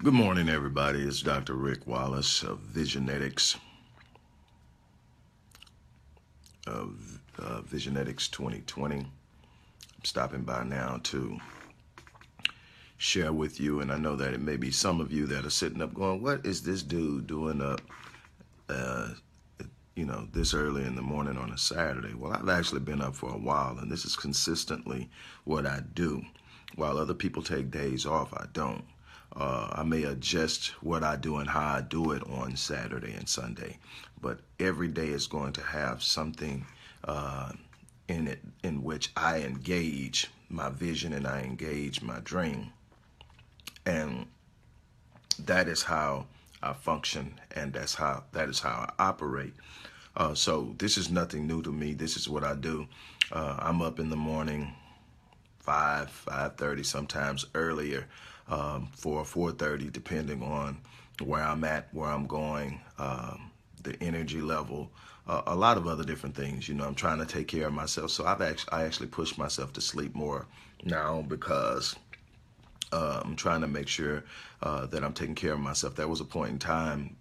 Good morning, everybody. It's Dr. Rick Wallace of Visionetics 2020. I'm stopping by now to share with you, and I know that it may be some of you that are sitting up going, "What is this dude doing up, uh, this early in the morning on a Saturday?" Well, I've actually been up for a while, and this is consistently what I do. While other people take days off, I don't. I may adjust what I do and how I do it on Saturday and Sunday, but every day is going to have something uh, in it in which I engage my vision and I engage my dream. And that is how I function, and that is how I operate. So this is nothing new to me. This is what I do. I'm up in the morning, 5:30, sometimes earlier, 4:30, depending on where I'm at, where I'm going, the energy level, a lot of other different things. I'm trying to take care of myself, so I actually push myself to sleep more now because I'm trying to make sure that I'm taking care of myself. There was a point in time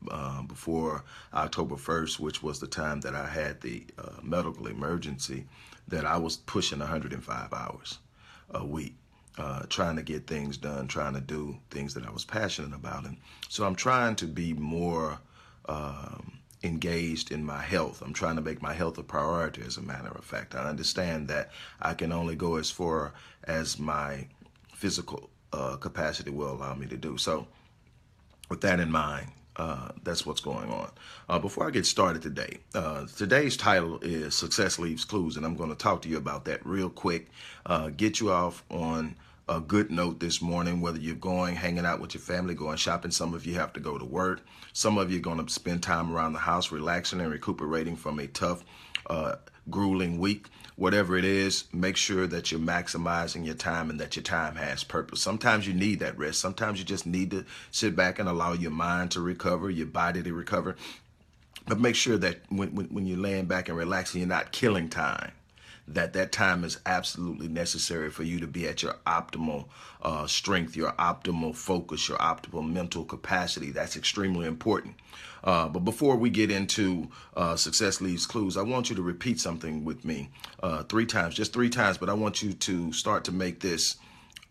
before October 1st, which was the time that I had the medical emergency, that I was pushing 105 hours a week, trying to get things done, trying to do things that I was passionate about. And so I'm trying to be more engaged in my health. I'm trying to make my health a priority, as a matter of fact. I understand that I can only go as far as my physical capacity will allow me to do. So with that in mind, that's what's going on. Before I get started today, today's title is Success Leaves Clues, and I'm going to talk to you about that real quick, get you off on a good note this morning, whether you're going, hanging out with your family, going shopping. Some of you have to go to work. Some of you are going to spend time around the house relaxing and recuperating from a tough, grueling week. Whatever it is, make sure that you're maximizing your time and that your time has purpose. Sometimes you need that rest. Sometimes you just need to sit back and allow your mind to recover, your body to recover. But make sure that when you're laying back and relaxing, you're not killing time. That time is absolutely necessary for you to be at your optimal strength, your optimal focus, your optimal mental capacity. That's extremely important. But before we get into Success Leaves Clues, I want you to repeat something with me 3 times, just 3 times, but I want you to start to make this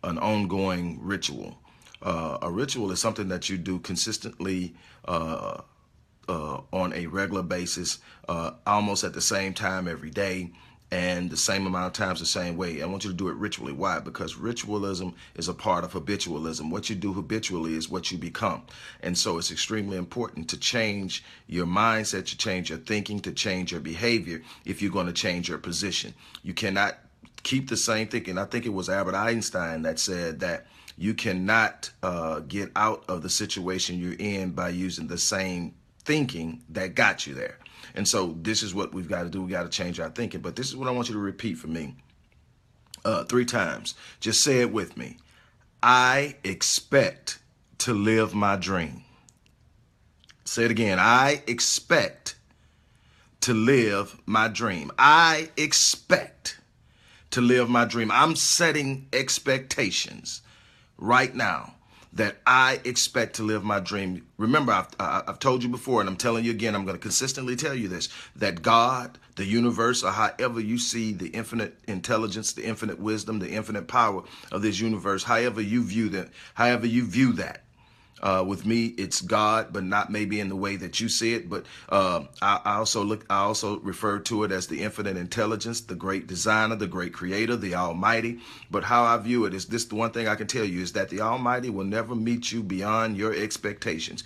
an ongoing ritual. A ritual is something that you do consistently on a regular basis, almost at the same time every day, and the same amount of times the same way. I want you to do it ritually. Why? Because ritualism is a part of habitualism. What you do habitually is what you become. And so it's extremely important to change your mindset, to change your thinking, to change your behavior if you're going to change your position. You cannot keep the same thinking. I think it was Albert Einstein that said that you cannot get out of the situation you're in by using the same thinking that got you there. And so this is what we've got to do. We got to change our thinking. But this is what I want you to repeat for me 3 times. Just say it with me. I expect to live my dream. Say it again. I expect to live my dream. I expect to live my dream. I'm setting expectations right now that I expect to live my dream. Remember, I've told you before, and I'm telling you again, I'm going to consistently tell you this, that God, the universe, or however you see the infinite intelligence, the infinite wisdom, the infinite power of this universe, however you view that. With me, it's God, but not maybe in the way that you see it. But I also refer to it as the infinite intelligence, the great designer, the great creator, the Almighty. But how I view it is this: the one thing I can tell you is that the Almighty will never meet you beyond your expectations.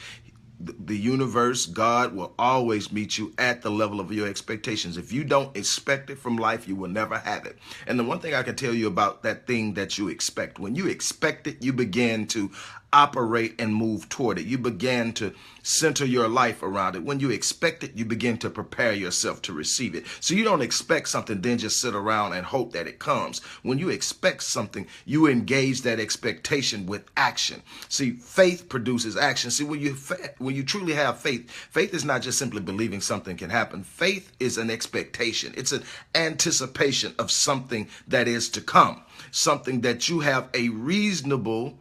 The universe, God, will always meet you at the level of your expectations. If you don't expect it from life, you will never have it. And the one thing I can tell you about that thing that you expect, when you expect it, you begin to operate and move toward it. You begin to center your life around it. When you expect it, you begin to prepare yourself to receive it. So you don't expect something, then just sit around and hope that it comes. When you expect something, you engage that expectation with action. See, faith produces action. See, when you truly have faith, faith is not just simply believing something can happen. Faith is an expectation. It's an anticipation of something that is to come, something that you have a reasonable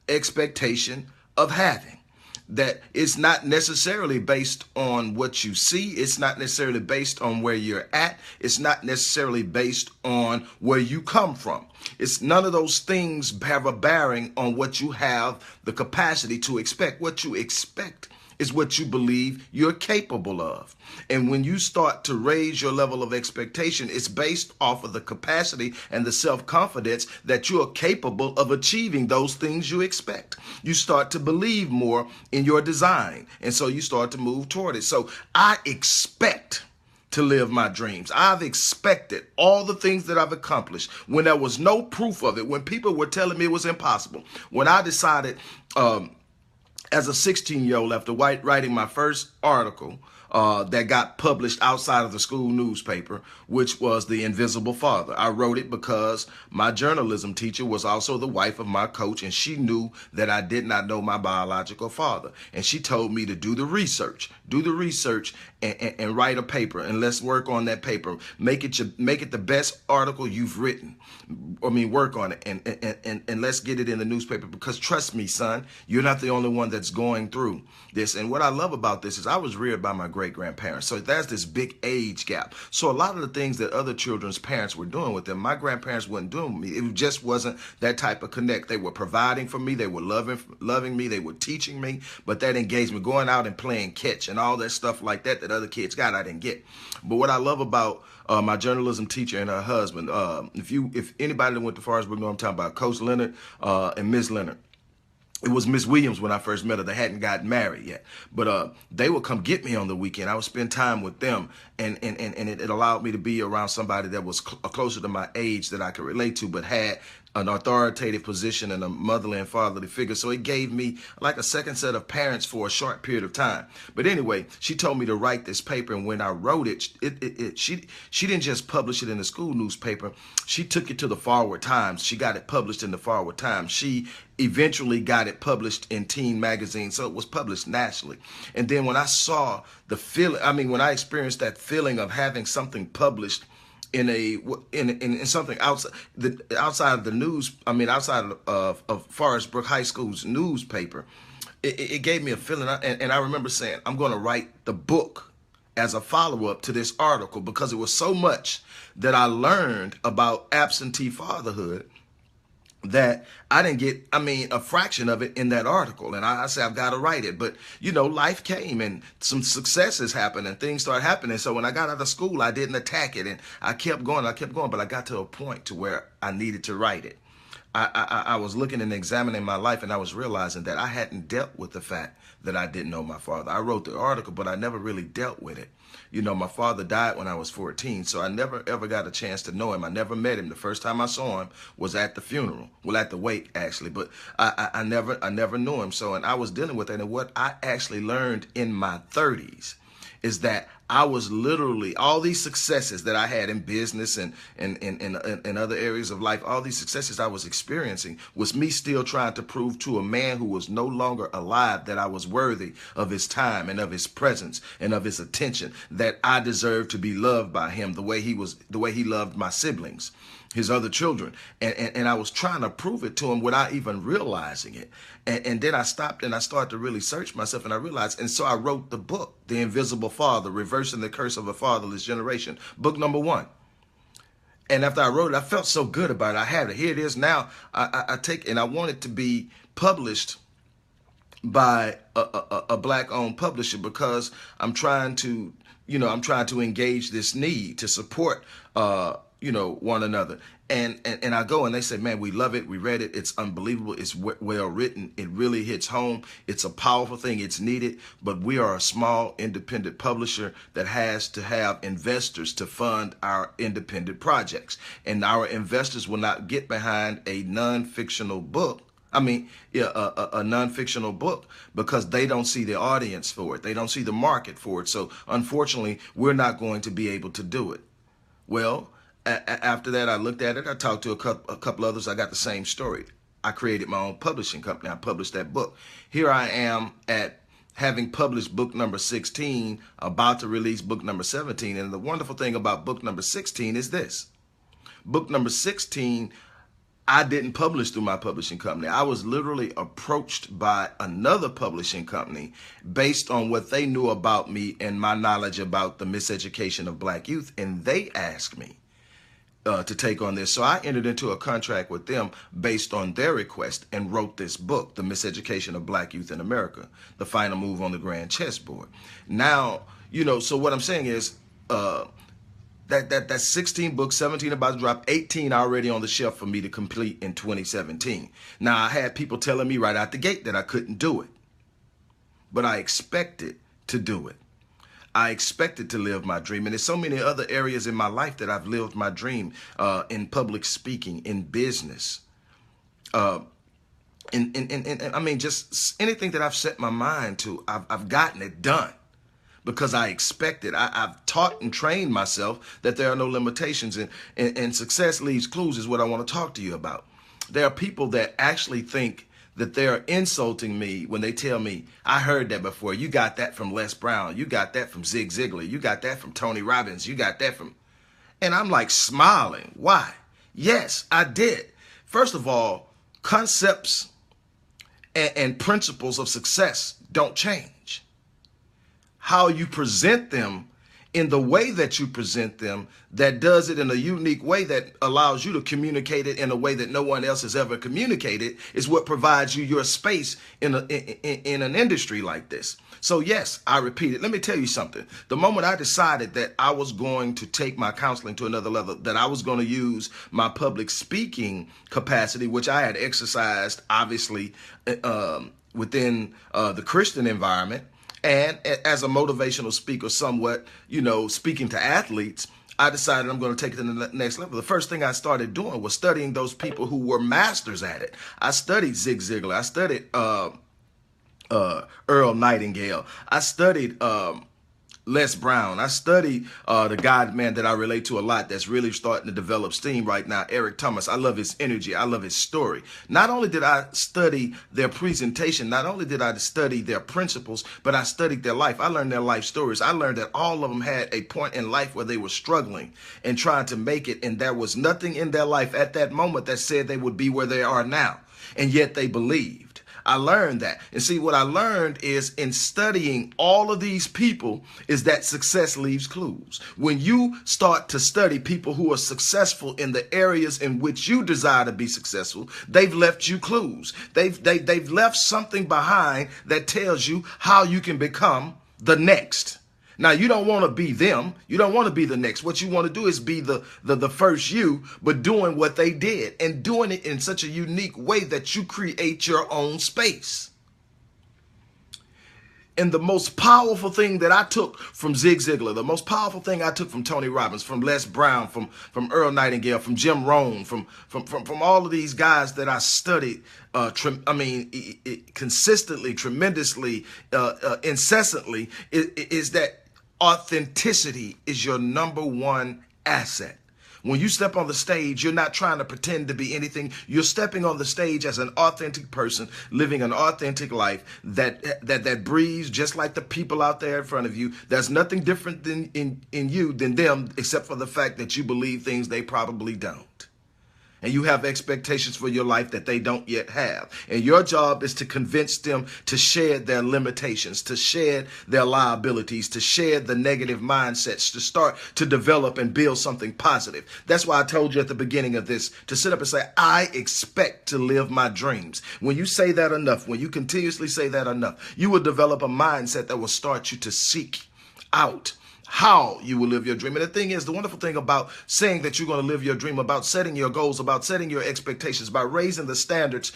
expectation of having. That it's not necessarily based on what you see. It's not necessarily based on where you're at. It's not necessarily based on where you come from. It's none of those things have a bearing on what you have the capacity to expect. What you expect is what you believe you're capable of. And when you start to raise your level of expectation, it's based off of the capacity and the self-confidence that you are capable of achieving those things you expect. You start to believe more in your design, and so you start to move toward it. So I expect to live my dreams. I've expected all the things that I've accomplished when there was no proof of it, when people were telling me it was impossible. When I decided, as a 16-year-old, after writing my first article that got published outside of the school newspaper, which was The Invisible Father. I wrote it because my journalism teacher was also the wife of my coach, and she knew that I did not know my biological father. And she told me to do the research and write a paper, and let's work on that paper. Make it the best article you've written. I mean, work on it and let's get it in the newspaper, because trust me, son, you're not the only one that's going through this. And what I love about this is I was reared by my great-grandparents. So there's this big age gap. So a lot of the things that other children's parents were doing with them, my grandparents weren't doing with me. It just wasn't that type of connect. They were providing for me. They were loving me. They were teaching me. But that engagement, going out and playing catch and all that stuff like that other kids got, I didn't get. But what I love about my journalism teacher and her husband, if anybody that went to Forestburg know I'm talking about, Coach Leonard and Miss Leonard. It was Miss Williams when I first met her. They hadn't gotten married yet. But they would come get me on the weekend. I would spend time with them. And it allowed me to be around somebody that was closer to my age that I could relate to, but had an authoritative position and a motherly and fatherly figure. So it gave me like a second set of parents for a short period of time. But anyway, she told me to write this paper. And when I wrote it, she didn't just publish it in the school newspaper. She took it to the Forward Times. She got it published in the Forward Times. She eventually got it published in Teen Magazine. So it was published nationally. And then when I saw the feeling, when I experienced that feeling of having something published in something outside of the news, outside of Forest Brook High School's newspaper, it gave me a feeling. And I remember saying, I'm going to write the book as a follow-up to this article, because it was so much that I learned about absentee fatherhood that I didn't get, a fraction of it in that article. And I said, I've got to write it. But, life came and some successes happened and things started happening. So when I got out of school, I didn't attack it. And I kept going, but I got to a point to where I needed to write it. I was looking and examining my life, and I was realizing that I hadn't dealt with the fact that I didn't know my father. I wrote the article, but I never really dealt with it. My father died when I was 14, so I never ever got a chance to know him. I never met him. The first time I saw him was at the funeral, at the wake actually, but I never knew him. So, and I was dealing with it. And what I actually learned in my 30s is that I was literally, all these successes that I had in business and in other areas of life, all these successes I was experiencing was me still trying to prove to a man who was no longer alive that I was worthy of his time and of his presence and of his attention, that I deserved to be loved by him the way he loved my siblings, his other children. And I was trying to prove it to him without even realizing it. And then I stopped and I started to really search myself, and I realized, and so I wrote the book, The Invisible Father, Reversing the Curse of a Fatherless Generation, book number 1. And after I wrote it, I felt so good about it. I had it. Here it is now. I take, and I want it to be published by a black-owned publisher, because I'm trying to engage this need to support one another. And I go and they say, man, we love it. We read it. It's unbelievable. It's well written. It really hits home. It's a powerful thing. It's needed. But we are a small independent publisher that has to have investors to fund our independent projects. And our investors will not get behind a non-fictional book. A non-fictional book, because they don't see the audience for it. They don't see the market for it. So unfortunately, we're not going to be able to do it. Well, after that, I looked at it. I talked to a couple others. I got the same story. I created my own publishing company. I published that book. Here I am at having published book number 16, about to release book number 17. And the wonderful thing about book number 16 is this. Book number 16 I didn't publish through my publishing company. I was literally approached by another publishing company based on what they knew about me and my knowledge about the miseducation of black youth. And they asked me to take on this. So I entered into a contract with them based on their request and wrote this book, The Miseducation of Black Youth in America, The Final Move on the Grand Chessboard. Now, so what I'm saying is, that's 16 books, 17 about to drop, 18 already on the shelf for me to complete in 2017. Now, I had people telling me right out the gate that I couldn't do it, but I expected to do it. I expected to live my dream. And there's so many other areas in my life that I've lived my dream, in public speaking, in business, I mean, just anything that I've set my mind to, I've gotten it done. Because I expected. I've taught and trained myself that there are no limitations, and success leaves clues is what I want to talk to you about. There are people that actually think that they're insulting me when they tell me, I heard that before. You got that from Les Brown. You got that from Zig Ziglar. You got that from Tony Robbins. You got that from... And I'm like smiling. Why? Yes, I did. First of all, concepts and principles of success don't change. How you present them in the way that you present them, that does it in a unique way that allows you to communicate it in a way that no one else has ever communicated, is what provides you your space in an industry like this. So yes, I repeat it. Let me tell you something. The moment I decided that I was going to take my counseling to another level, that I was going to use my public speaking capacity, which I had exercised obviously within the Christian environment, and as a motivational speaker, somewhat, speaking to athletes, I decided I'm going to take it to the next level. The first thing I started doing was studying those people who were masters at it. I studied Zig Ziglar. I studied Earl Nightingale. I studied Les Brown. I studied the guy, man, that I relate to a lot that's really starting to develop steam right now, Eric Thomas. I love his energy. I love his story. Not only did I study their presentation, not only did I study their principles, but I studied their life. I learned their life stories. I learned that all of them had a point in life where they were struggling and trying to make it, and there was nothing in their life at that moment that said they would be where they are now, and yet they believed. I learned that. And see, what I learned is in studying all of these people is that success leaves clues. When you start to study people who are successful in the areas in which you desire to be successful, they've left you clues. They've left something behind that tells you how you can become the next. Now, you don't want to be them. You don't want to be the next. What you want to do is be the first you, but doing what they did and doing it in such a unique way that you create your own space. And the most powerful thing that I took from Zig Ziglar, the most powerful thing I took from Tony Robbins, from Les Brown, from Earl Nightingale, from Jim Rohn, from all of these guys that I studied, consistently, tremendously, incessantly, is that authenticity is your number one asset. When you step on the stage, you're not trying to pretend to be anything. You're stepping on the stage as an authentic person, living an authentic life that breathes just like the people out there in front of you. There's nothing different in you than them, except for the fact that you believe things they probably don't. And you have expectations for your life that they don't yet have. And your job is to convince them to shed their limitations, to shed their liabilities, to shed the negative mindsets, to start to develop and build something positive. That's why I told you at the beginning of this to sit up and say, I expect to live my dreams. When you say that enough, when you continuously say that enough, you will develop a mindset that will start you to seek out how you will live your dream. And the thing is, the wonderful thing about saying that you're going to live your dream, about setting your goals, about setting your expectations, about raising the standards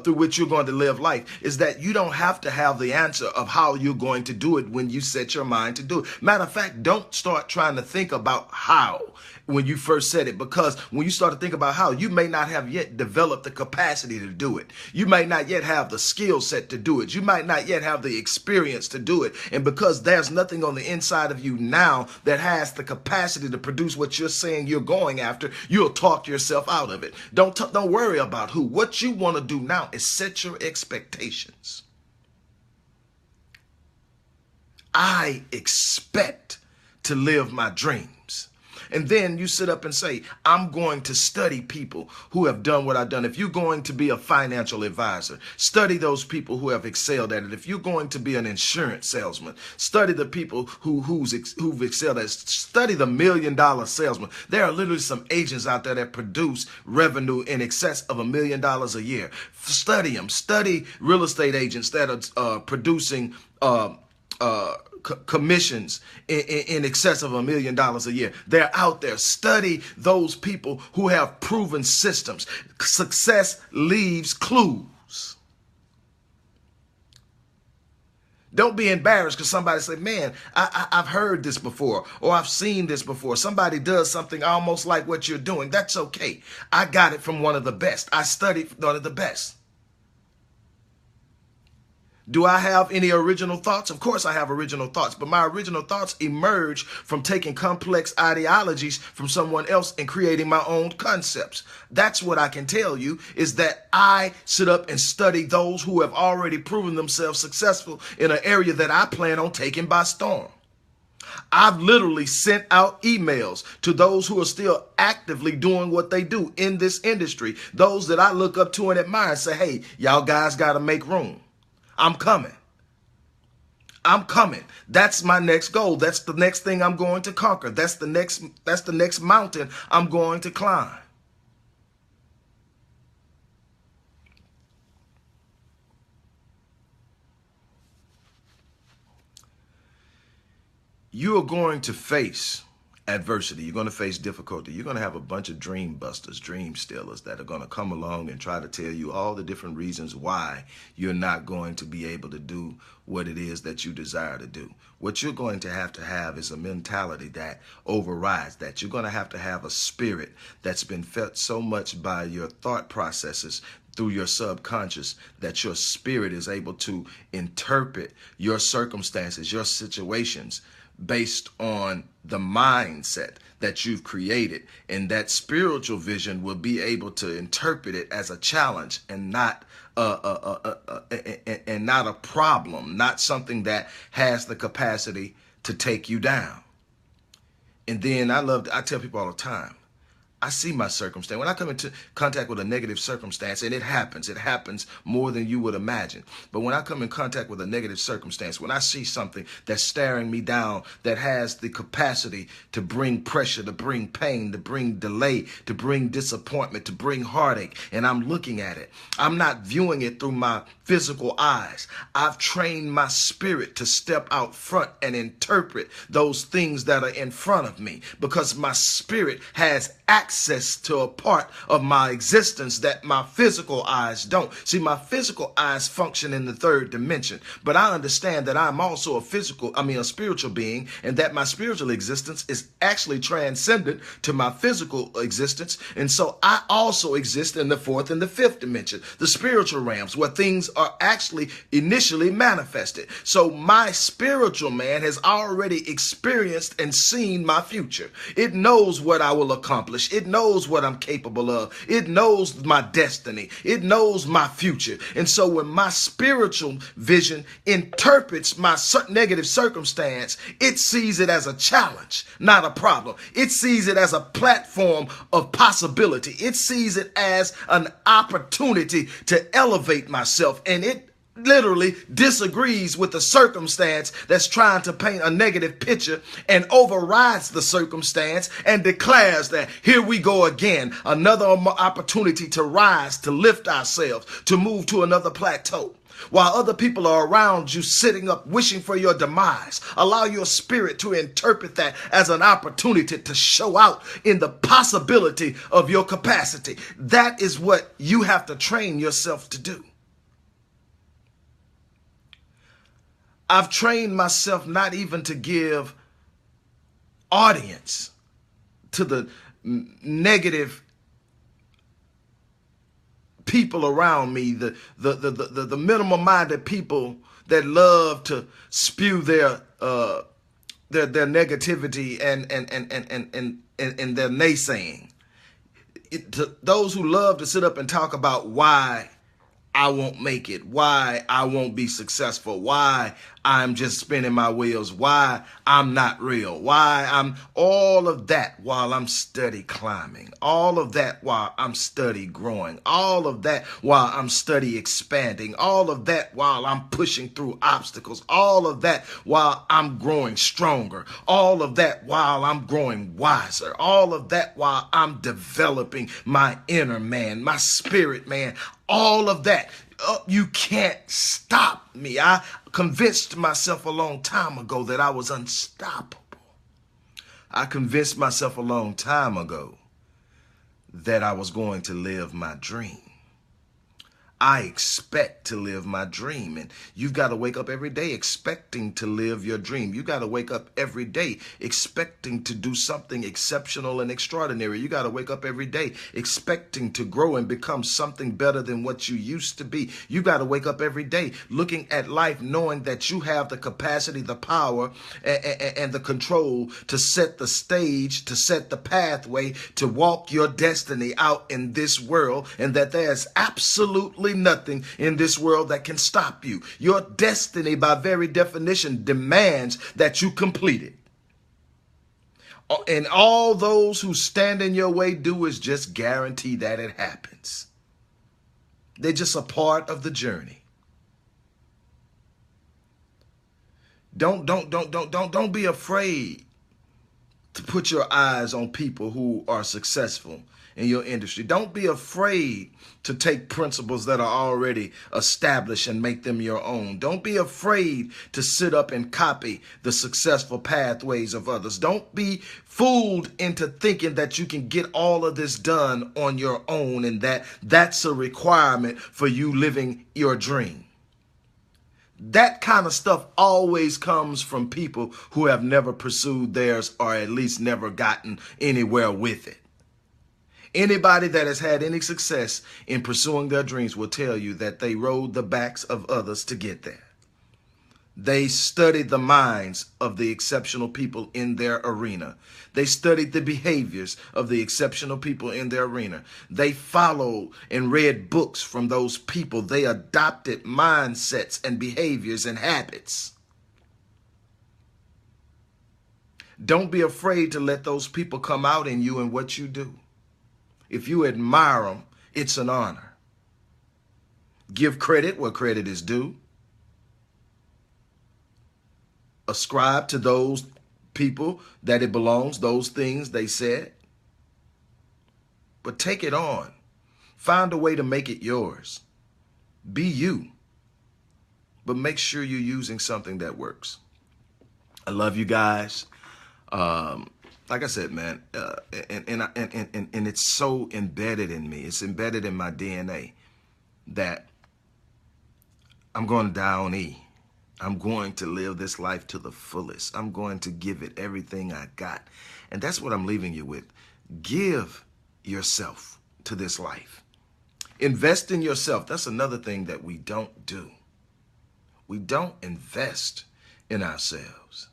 through which you're going to live life, is that you don't have to have the answer of how you're going to do it when you set your mind to do it. Matter of fact, don't start trying to think about how when you first said it, because when you start to think about how, you may not have yet developed the capacity to do it. You might not yet have the skill set to do it. You might not yet have the experience to do it. And because there's nothing on the inside of you now that has the capacity to produce what you're saying you're going after, you'll talk yourself out of it. Don't worry about who. What you want to do now is set your expectations. I expect to live my dreams. And then you sit up and say, I'm going to study people who have done what I've done. If you're going to be a financial advisor, study those people who have excelled at it. If you're going to be an insurance salesman, study the people who've excelled at it. Study the $1 million salesman. There are literally some agents out there that produce revenue in excess of $1 million a year. Study them. Study real estate agents that are producing commissions in excess of $1 million a year. They're out there. Study those people who have proven systems. Success leaves clues. Don't be embarrassed because somebody say, man, I've heard this before, or I've seen this before. Somebody does something almost like what you're doing. That's okay. I got it from one of the best. I studied one of the best. Do I have any original thoughts? Of course I have original thoughts, but my original thoughts emerge from taking complex ideologies from someone else and creating my own concepts. That's what I can tell you, is that I sit up and study those who have already proven themselves successful in an area that I plan on taking by storm. I've literally sent out emails to those who are still actively doing what they do in this industry, those that I look up to and admire, and say, hey, y'all guys got to make room. I'm coming. I'm coming. That's my next goal. That's the next thing I'm going to conquer. That's the next mountain I'm going to climb. You are going to face adversity. You're going to face difficulty. You're going to have a bunch of dream busters, dream stealers that are going to come along and try to tell you all the different reasons why you're not going to be able to do what it is that you desire to do. What you're going to have is a mentality that overrides that. You're going to have a spirit that's been felt so much by your thought processes through your subconscious that your spirit is able to interpret your circumstances, your situations, based on the mindset that you've created, and that spiritual vision will be able to interpret it as a challenge and not a problem, not something that has the capacity to take you down. And then I tell people all the time, I see my circumstance. When I come into contact with a negative circumstance, and it happens more than you would imagine. But when I come in contact with a negative circumstance, when I see something that's staring me down, that has the capacity to bring pressure, to bring pain, to bring delay, to bring disappointment, to bring heartache, and I'm looking at it, I'm not viewing it through my physical eyes. I've trained my spirit to step out front and interpret those things that are in front of me, because my spirit has access to a part of my existence that my physical eyes don't. See, my physical eyes function in the third dimension, but I understand that I'm also a spiritual being, and that my spiritual existence is actually transcendent to my physical existence. And so I also exist in the fourth and the fifth dimension, the spiritual realms, where things are actually initially manifested. So my spiritual man has already experienced and seen my future. It knows what I will accomplish. It knows what I'm capable of. It knows my destiny. It knows my future. And so when my spiritual vision interprets my negative circumstance, it sees it as a challenge, not a problem. It sees it as a platform of possibility. It sees it as an opportunity to elevate myself. And it literally disagrees with the circumstance that's trying to paint a negative picture, and overrides the circumstance and declares that here we go again, another opportunity to rise, to lift ourselves, to move to another plateau. While other people are around you sitting up wishing for your demise, allow your spirit to interpret that as an opportunity to show out in the possibility of your capacity. That is what you have to train yourself to do. I've trained myself not even to give audience to the negative people around me, the minimal-minded people that love to spew their negativity and their naysaying. To those who love to sit up and talk about why I won't make it, why I won't be successful, why I'm just spinning my wheels, why I'm not real, why I'm all of that while I'm steady climbing, all of that while I'm steady growing, all of that while I'm steady expanding, all of that while I'm pushing through obstacles, all of that while I'm growing stronger, all of that while I'm growing wiser, all of that while I'm developing my inner man, my spirit man, all of that. You can't stop me. I convinced myself a long time ago that I was unstoppable. I convinced myself a long time ago that I was going to live my dream. I expect to live my dream. And you've got to wake up every day expecting to live your dream. You got to wake up every day expecting to do something exceptional and extraordinary. You got to wake up every day expecting to grow and become something better than what you used to be. You got to wake up every day looking at life knowing that you have the capacity, the power, and the control to set the stage, to set the pathway, to walk your destiny out in this world, and that there's absolutely nothing in this world that can stop you. Your destiny, by very definition, demands that you complete it. And all those who stand in your way do is just guarantee that it happens. They're just a part of the journey. Don't be afraid to put your eyes on people who are successful in your industry. Don't be afraid to take principles that are already established and make them your own. Don't be afraid to sit up and copy the successful pathways of others. Don't be fooled into thinking that you can get all of this done on your own and that's a requirement for you living your dream. That kind of stuff always comes from people who have never pursued theirs or at least never gotten anywhere with it. Anybody that has had any success in pursuing their dreams will tell you that they rode the backs of others to get there. They studied the minds of the exceptional people in their arena. They studied the behaviors of the exceptional people in their arena. They followed and read books from those people. They adopted mindsets and behaviors and habits. Don't be afraid to let those people come out in you and what you do. If you admire them, it's an honor. Give credit where credit is due. Ascribe to those people that it belongs, those things they said. But take it on. Find a way to make it yours. Be you. But make sure you're using something that works. I love you guys. Like I said, man, and it's so embedded in me. It's embedded in my DNA that I'm going to die on E. I'm going to live this life to the fullest. I'm going to give it everything I got. And that's what I'm leaving you with. Give yourself to this life. Invest in yourself. That's another thing that we don't do. We don't invest in ourselves.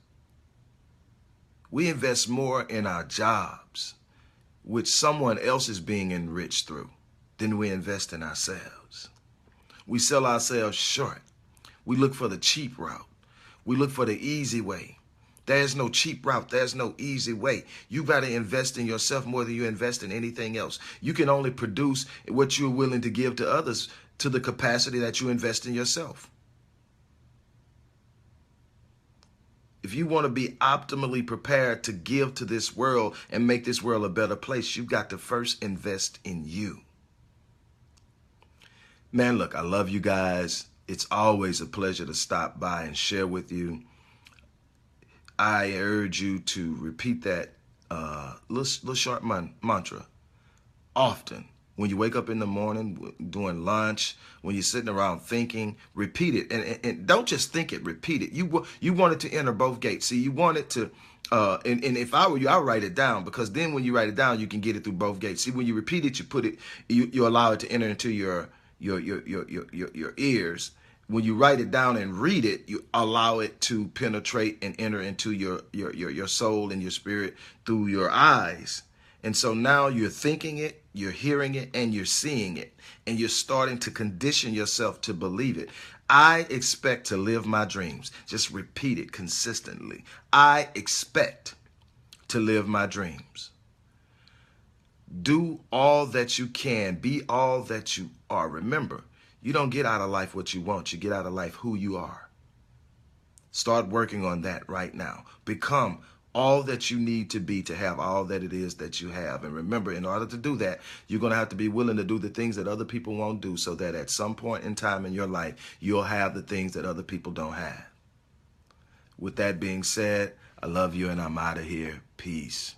We invest more in our jobs, which someone else is being enriched through, than we invest in ourselves. We sell ourselves short. We look for the cheap route. We look for the easy way. There's no cheap route. There's no easy way. You got to invest in yourself more than you invest in anything else. You can only produce what you're willing to give to others to the capacity that you invest in yourself. If you want to be optimally prepared to give to this world and make this world a better place, you've got to first invest in you. Man, look, I love you guys. It's always a pleasure to stop by and share with you. I urge you to repeat that little short mantra often. When you wake up in the morning, during lunch, when you're sitting around thinking, repeat it. And don't just think it, repeat it. You want it to enter both gates. See, you want it to, and if I were you, I'd write it down, because then when you write it down, you can get it through both gates. See, when you repeat it, you put it, you allow it to enter into your ears. When you write it down and read it, you allow it to penetrate and enter into your soul and your spirit through your eyes. And so now you're thinking it, you're hearing it, and you're seeing it. And you're starting to condition yourself to believe it. I expect to live my dreams. Just repeat it consistently. I expect to live my dreams. Do all that you can. Be all that you are. Remember, you don't get out of life what you want. You get out of life who you are. Start working on that right now. Become all that you need to be to have all that it is that you have. And remember, in order to do that, you're going to have to be willing to do the things that other people won't do, so that at some point in time in your life, you'll have the things that other people don't have. With that being said, I love you and I'm out of here. Peace.